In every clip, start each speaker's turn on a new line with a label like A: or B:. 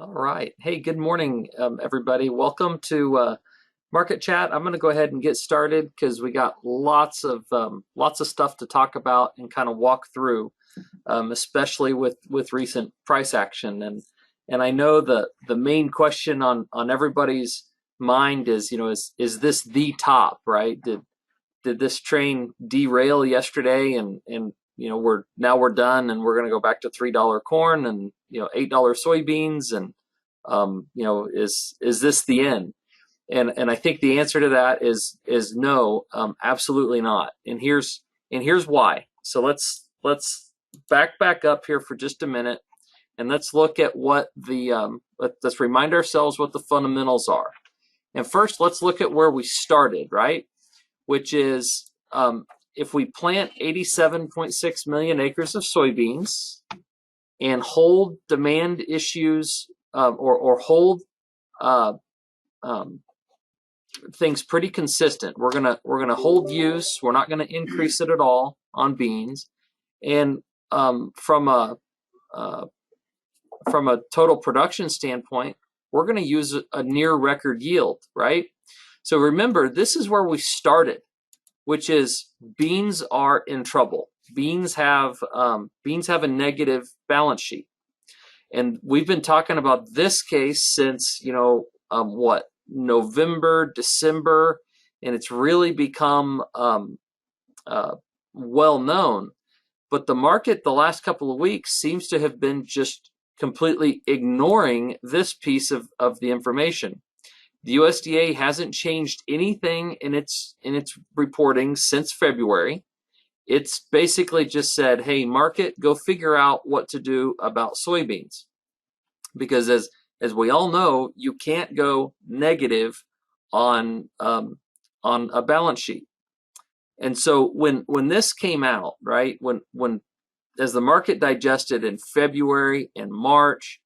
A: All right. Hey, good morning, everybody. Welcome to Market Chat. I'm going to go ahead and get started because we got lots of stuff to talk about and kind of walk through, especially with recent price action. And I know the main question on everybody's mind is, is this the top, right? Did this train derail yesterday and we're done and we're going to go back to $3 corn and $8 soybeans and is this the end? And I think the answer to that is no, absolutely not. And here's why. So let's back up here for just a minute and let's look at what let's remind ourselves what the fundamentals are. And first, let's look at where we started, right? Which is if we plant 87.6 million acres of soybeans and hold demand issues or hold things pretty consistent. We're gonna hold use. We're not gonna increase it at all on beans. And from a total production standpoint, we're gonna use a near record yield, right? So remember, this is where we started, which is beans are in trouble. Beans have a negative balance sheet. And we've been talking about this case since, November, December, and it's really become well known. But the market the last couple of weeks seems to have been just completely ignoring this piece of the information. The USDA hasn't changed anything in its reporting since February. It's basically just said, hey, market, go figure out what to do about soybeans. Because as we all know, you can't go negative on a balance sheet. And so when this came out, right, when as the market digested in February and March,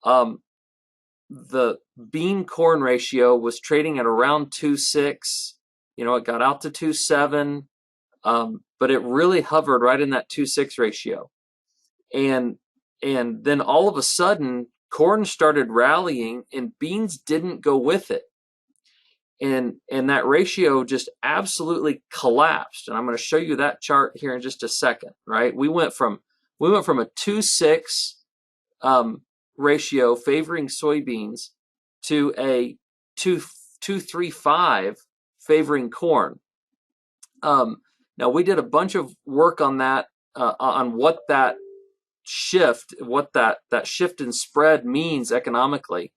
A: the bean corn ratio was trading at around 2.6. It got out to 2.7. But it really hovered right in that 2.6 ratio. And then all of a sudden, corn started rallying and beans didn't go with it. And that ratio just absolutely collapsed. And I'm going to show you that chart here in just a second, right? We went from a 2.6 ratio favoring soybeans to a 2.35 favoring corn. Now we did a bunch of work on that, on what that shift in spread means economically.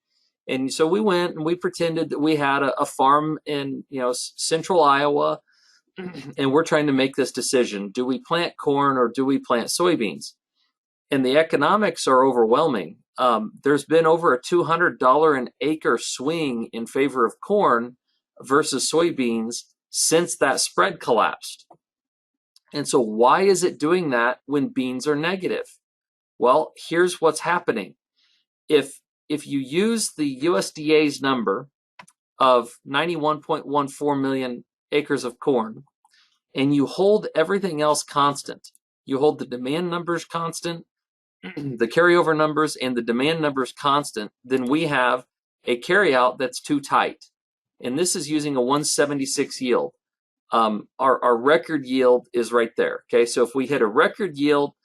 A: And so we went and we pretended that we had a farm in central Iowa, and we're trying to make this decision: do we plant corn or do we plant soybeans? And the economics are overwhelming. There's been over a $200 an acre swing in favor of corn versus soybeans since that spread collapsed. And so why is it doing that when beans are negative? Well, here's what's happening. If you use the USDA's number of 91.14 million acres of corn and you hold everything else constant, you hold the demand numbers constant, the carryover numbers and the demand numbers constant, then we have a carryout that's too tight. And this is using a 176 yield. Our record yield is right there. Okay, so if we hit a record yield,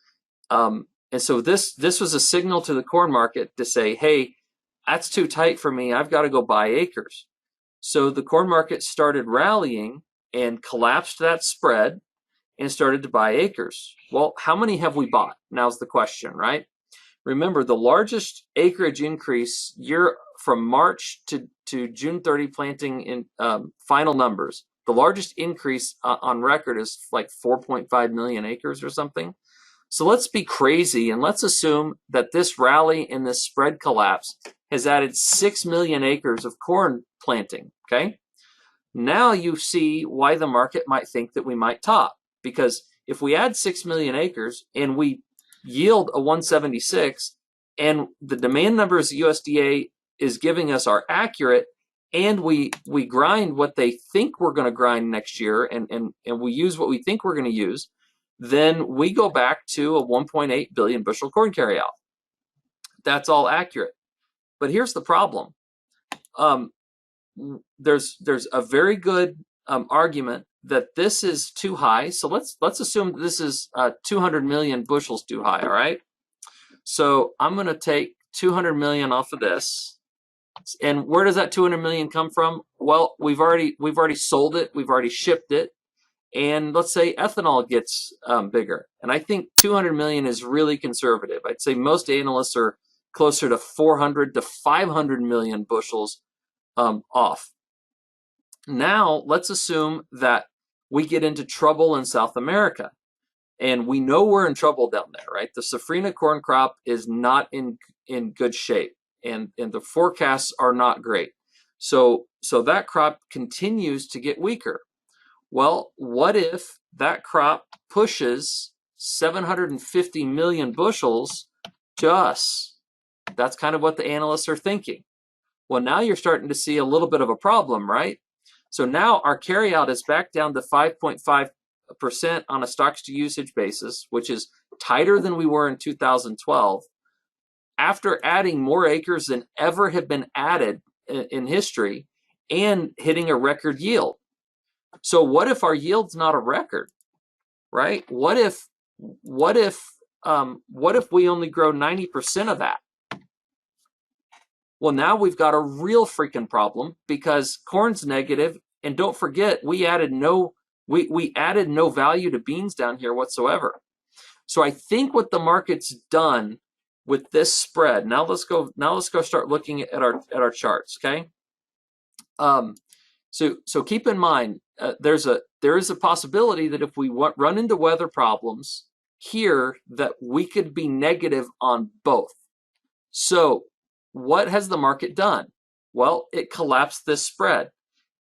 A: and so this was a signal to the corn market to say, hey, that's too tight for me. I've got to go buy acres. So the corn market started rallying and collapsed that spread and started to buy acres. Well, how many have we bought? Now's the question, right? Remember, the largest acreage increase year from March to June 30 planting in final numbers, the largest increase on record is like 4.5 million acres or something. So let's be crazy and let's assume that this rally and this spread collapse has added 6 million acres of corn planting, okay? Now you see why the market might think that we might top, because if we add 6 million acres and we yield a 176 and the demand numbers the USDA is giving us are accurate, and we grind what they think we're going to grind next year and we use what we think we're going to use, then we go back to a 1.8 billion bushel corn carryout. That's all accurate. But here's the problem. Um, there's a very good argument that this is too high. So let's assume this is 200 million bushels too high. All right. So I'm going to take 200 million off of this. And where does that 200 million come from? Well, we've already sold it. We've already shipped it. And let's say ethanol gets bigger. And I think 200 million is really conservative. I'd say most analysts are closer to 400 to 500 million bushels off. Now, let's assume that we get into trouble in South America. And we know we're in trouble down there, right? The safrinha corn crop is not in good shape, and the forecasts are not great. So that crop continues to get weaker. Well, what if that crop pushes 750 million bushels to us? That's kind of what the analysts are thinking. Well, now you're starting to see a little bit of a problem, right? So now our carryout is back down to 5.5% on a stocks to usage basis, which is tighter than we were in 2012, after adding more acres than ever have been added in history and hitting a record yield. So what if our yield's not a record, right? What if we only grow 90% of that? Well, now we've got a real freaking problem because corn's negative, and don't forget we added no value to beans down here whatsoever. So I think what the market's done with this spread. Now let's go start looking at our charts, okay? So keep in mind there is a possibility that if we run into weather problems here that we could be negative on both. So what has the market done? Well, it collapsed this spread.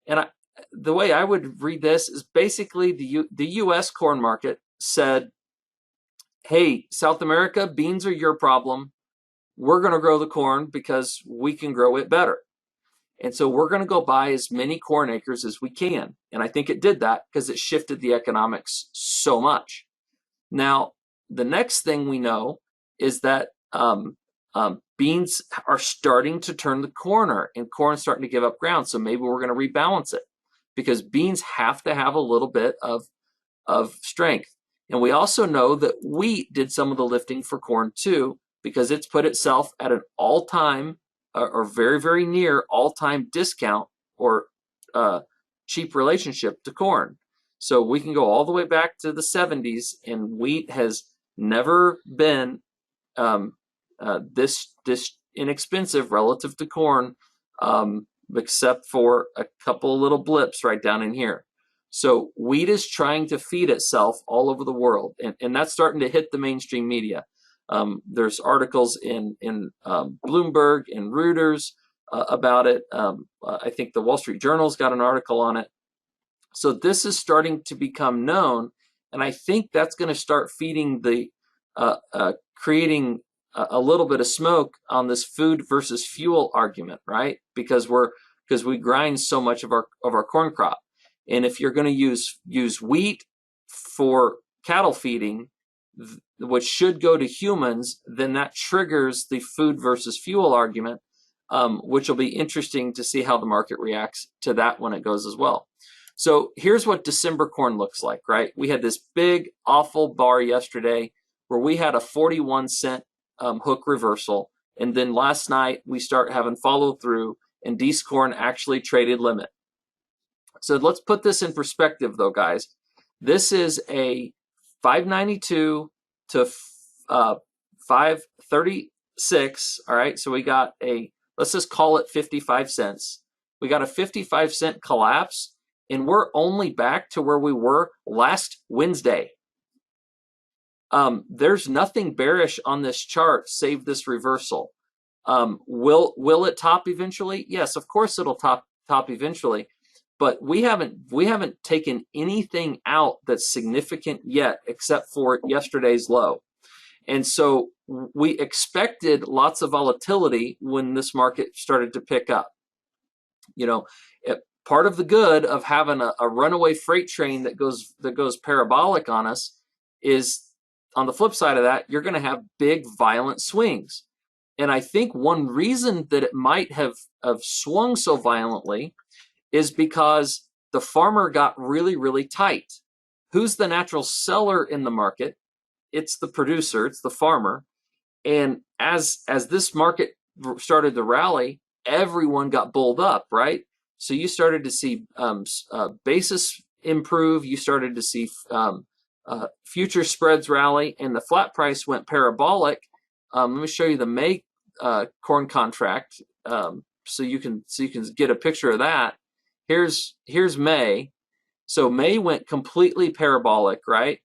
A: And the way I would read this is basically the U.S. corn market said, hey, South America, beans are your problem. We're going to grow the corn because we can grow it better. And so we're going to go buy as many corn acres as we can. And I think it did that because it shifted the economics so much. Now, the next thing we know is that beans are starting to turn the corner and corn's starting to give up ground. So maybe we're going to rebalance it because beans have to have a little bit of strength. And we also know that wheat did some of the lifting for corn too, because it's put itself at an all-time or very, very near all-time discount or cheap relationship to corn. So we can go all the way back to the 70s, and wheat has never been this inexpensive relative to corn, except for a couple little blips right down in here. So wheat is trying to feed itself all over the world, and that's starting to hit the mainstream media. There's articles in Bloomberg and Reuters about it. I think the Wall Street Journal's got an article on it. So this is starting to become known, and I think that's going to start feeding creating a little bit of smoke on this food versus fuel argument, right? Because we grind so much of our corn crop, and if you're going to use wheat for cattle feeding, which should go to humans, then that triggers the food versus fuel argument, which will be interesting to see how the market reacts to that when it goes as well. So here's what December corn looks like, right? We had this big, awful bar yesterday where we had a 41-cent hook reversal. And then last night we start having follow through, and D's corn actually traded limit. So let's put this in perspective though, guys. This is a 592 to 536. All right. So we got let's just call it 55 cents. We got a 55-cent collapse, and we're only back to where we were last Wednesday. There's nothing bearish on this chart save this reversal. Will it top eventually? Yes, of course it'll top eventually, but we haven't taken anything out that's significant yet except for yesterday's low. And so we expected lots of volatility when this market started to pick up. You know, part of the good of having a runaway freight train that goes parabolic on us is, on the flip side of that, you're going to have big violent swings. And I think one reason that it might have swung so violently is because the farmer got really, really tight. Who's the natural seller in the market? It's the producer, it's the farmer. And as this market started to rally, everyone got bulled up, right? So you started to see basis improve. You started to see future spreads rally, and the flat price went parabolic. Let me show you the May corn contract, so you can get a picture of that. Here's May. So May went completely parabolic, right?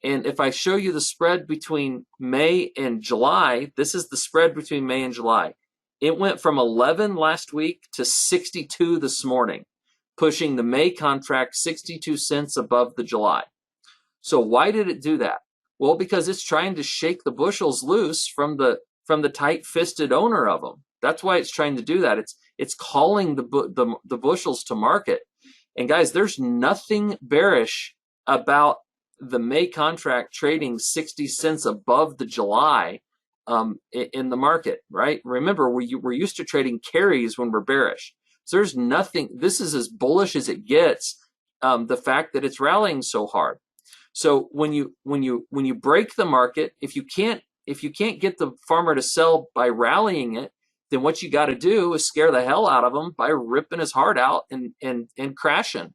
A: And if I show you the spread between May and July, this is the spread between May and July. It went from 11 last week to 62 this morning, pushing the May contract 62 cents above the July. So why did it do that? Well, because it's trying to shake the bushels loose from the tight-fisted owner of them. That's why it's trying to do that. It's calling the bushels to market. And guys, there's nothing bearish about the May contract trading 60 cents above the July in the market, right? Remember, we're used to trading carries when we're bearish. So there's nothing, this is as bullish as it gets, the fact that it's rallying so hard. So when you break the market, if you can't get the farmer to sell by rallying it, then what you got to do is scare the hell out of him by ripping his heart out and crashing.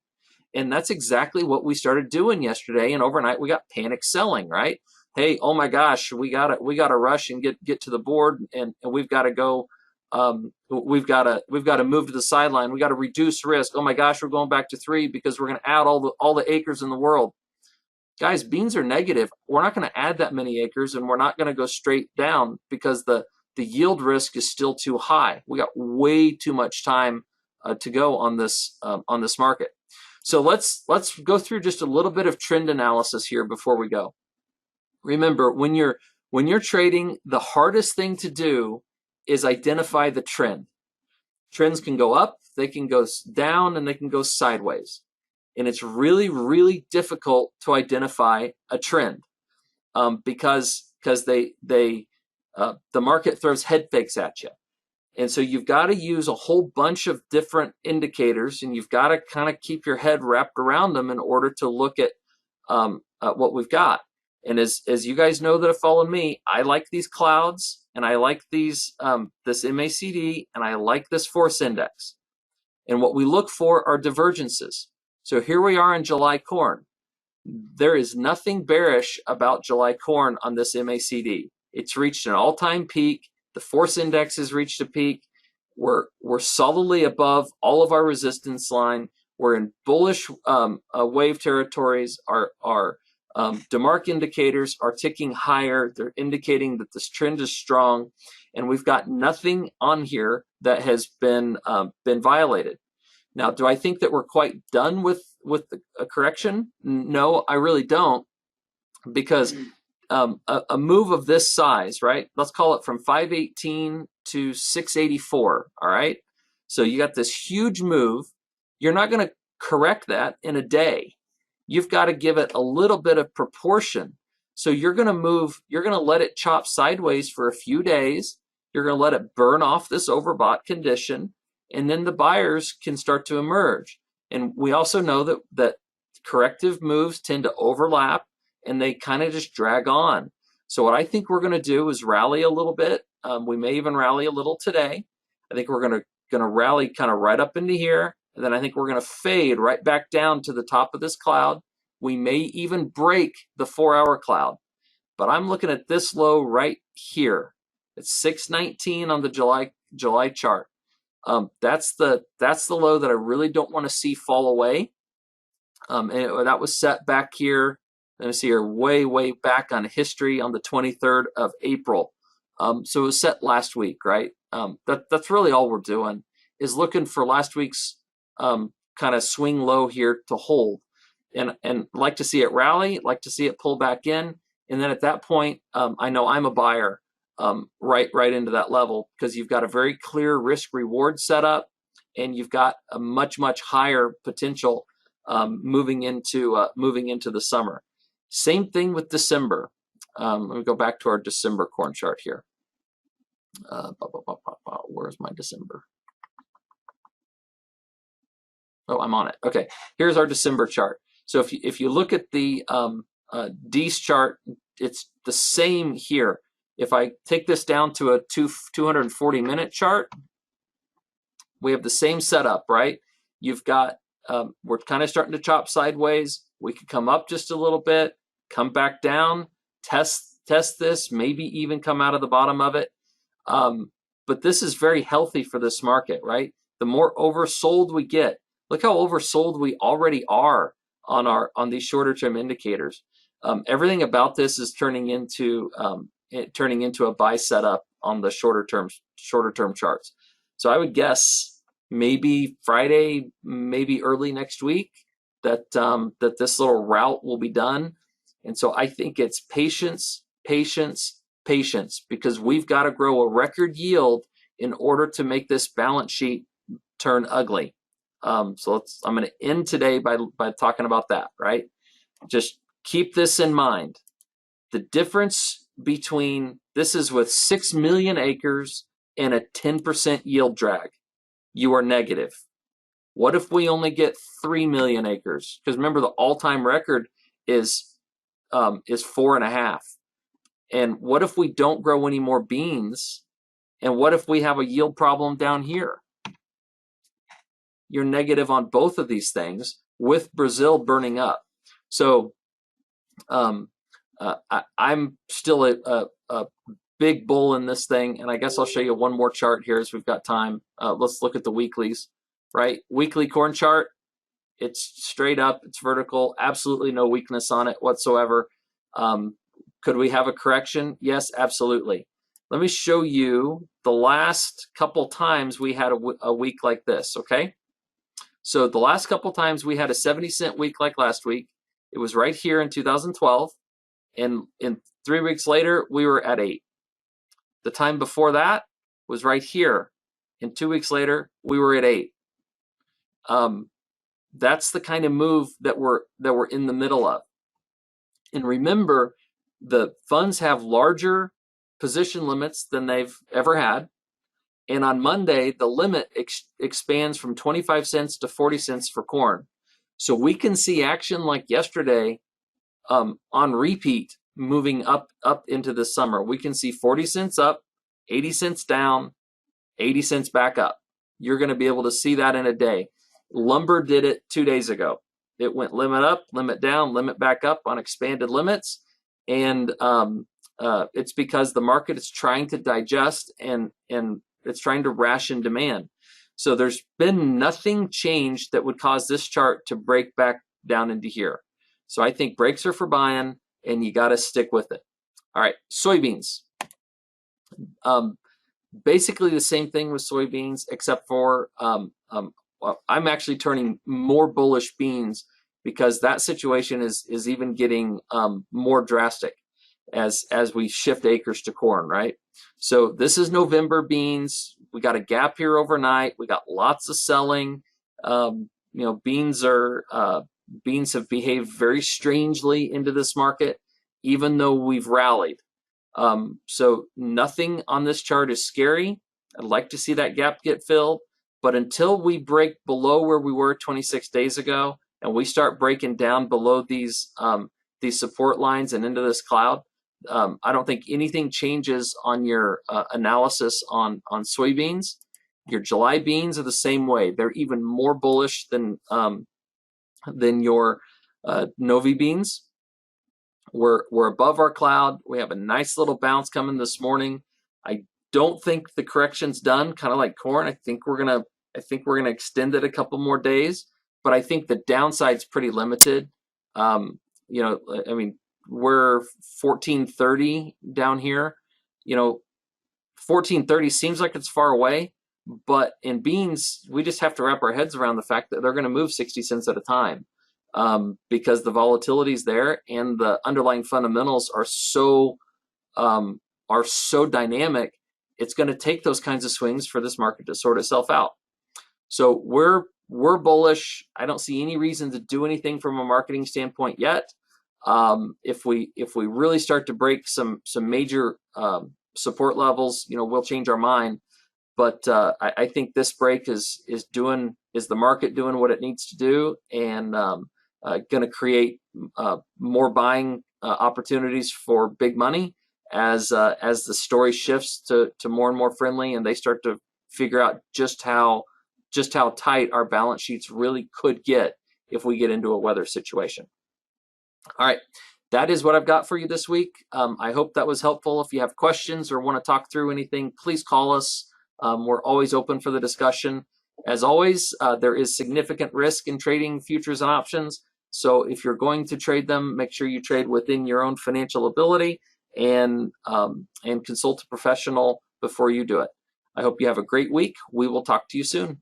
A: And that's exactly what we started doing yesterday. And overnight we got panic selling, right? Hey, oh my gosh, we gotta rush and get to the board, and we've got to go. We've got to move to the sideline. We got to reduce risk. Oh my gosh, we're going back to 3 because we're going to add all the acres in the world. Guys, beans are negative. We're not going to add that many acres, and we're not going to go straight down because the yield risk is still too high. We got way too much time to go on this market. So let's go through just a little bit of trend analysis here before we go. Remember, when you're trading, the hardest thing to do is identify the trend. Trends can go up, they can go down, and they can go sideways. And it's really, really difficult to identify a trend because the market throws head fakes at you. And so you've got to use a whole bunch of different indicators, and you've got to kind of keep your head wrapped around them in order to look at what we've got. And as you guys know that have followed me, I like these clouds, and I like these this MACD, and I like this force index. And what we look for are divergences. So here we are in July corn. There is nothing bearish about July corn on this MACD. It's reached an all-time peak. The force index has reached a peak. We're solidly above all of our resistance line. We're in bullish wave territories. Our DeMark indicators are ticking higher. They're indicating that this trend is strong, and we've got nothing on here that has been violated. Now, do I think that we're quite done with a correction? No, I really don't, because a move of this size, right? Let's call it from 518 to 684, all right? So you got this huge move. You're not going to correct that in a day. You've got to give it a little bit of proportion. So you're going to let it chop sideways for a few days. You're going to let it burn off this overbought condition, and then the buyers can start to emerge. And we also know that corrective moves tend to overlap, and they kind of just drag on. So what I think we're going to do is rally a little bit. We may even rally a little today. I think we're going to rally kind of right up into here, and then I think we're going to fade right back down to the top of this cloud. We may even break the 4-hour cloud, but I'm looking at this low right here. It's 619 on the July chart. That's the low that I really don't want to see fall away. And that was set back here. Let me see here, way back on history on the 23rd of April. So it was set last week, right? That's really all we're doing, is looking for last week's kind of swing low here to hold, and like to see it rally, like to see it pull back in, and then at that point, I know I'm a buyer right into that level, because you've got a very clear risk reward setup, and you've got a much higher potential moving into the summer. Same thing with December. Let me go back to our December corn chart here. Where's my December? Oh, I'm on it. Okay, here's our December chart. So if you look at the D's chart, it's the same here. If I take this down to a 240-minute chart, we have the same setup, right? You've got, we're kind of starting to chop sideways. We could come up just a little bit, come back down, test this, maybe even come out of the bottom of it. But this is very healthy for this market, right? The more oversold we get, look how oversold we already are on these shorter term indicators. Everything about this is turning into a buy setup on the shorter term charts. So I would guess maybe Friday, maybe early next week that that this little route will be done. And so I think it's patience, patience, patience, because we've got to grow a record yield in order to make this balance sheet turn ugly. So I'm going to end today by talking about that, right? Just keep this in mind. The difference between this is with 6 million acres and a 10% yield drag. You are negative. What if we only get 3 million acres? Because remember, the all-time record is 4.5. And what if we don't grow any more beans? And what if we have a yield problem down here? You're negative on both of these things with Brazil burning up. So I'm still a big bull in this thing, and I guess I'll show you one more chart here as we've got time. Let's look at the weeklies, right? Weekly corn chart, it's straight up, it's vertical, absolutely no weakness on it whatsoever. Could we have a correction? Yes, absolutely. Let me show you the last couple times we had a week like this, okay? So the last couple times we had a 70-cent week like last week, it was right here in 2012, and in 3 weeks later, we were at 8. The time before that was right here, and 2 weeks later, we were at 8. That's the kind of move that we're in the middle of. And remember, the funds have larger position limits than they've ever had. And on Monday, the limit expands from 25 cents to 40 cents for corn. So we can see action like yesterday on repeat moving up into the summer. We can see 40 cents up, 80 cents down, 80 cents back up. You're going to be able to see that in a day. Lumber did it 2 days ago. It went limit up, limit down, limit back up on expanded limits. And it's because the market is trying to digest and it's trying to ration demand. So there's been nothing changed that would cause this chart to break back down into here. So I think breaks are for buying, and you got to stick with it. All right, soybeans. Basically the same thing with soybeans, except for I'm actually turning more bullish beans because that situation is even getting more drastic as we shift acres to corn, right? So this is November beans. We got a gap here overnight. We got lots of selling. Beans have behaved very strangely into this market, even though we've rallied. So nothing on this chart is scary. I'd like to see that gap get filled, but until we break below where we were 26 days ago and we start breaking down below these support lines and into this cloud, I don't think anything changes on your analysis on soybeans. Your July beans are the same way. They're even more bullish than your Novi beans. We're above our cloud. We have a nice little bounce coming this morning. I don't think the correction's done. Kind of like corn, I think we're gonna extend it a couple more days, but I think the downside's pretty limited. We're 1430 down here. 1430 seems like it's far away, but in beans, we just have to wrap our heads around the fact that they're going to move 60 cents at a time because the volatility is there and the underlying fundamentals are so dynamic. It's going to take those kinds of swings for this market to sort itself out. So we're bullish. I don't see any reason to do anything from a marketing standpoint yet. If we really start to break some major support levels, we'll change our mind. But I think this break is the market doing what it needs to do, and going to create more buying opportunities for big money as the story shifts to more and more friendly, and they start to figure out just how tight our balance sheets really could get if we get into a weather situation. All right, that is what I've got for you this week. I hope that was helpful. If you have questions or want to talk through anything, please call us. We're always open for the discussion. As always, there is significant risk in trading futures and options. So if you're going to trade them, make sure you trade within your own financial ability, and consult a professional before you do it. I hope you have a great week. We will talk to you soon.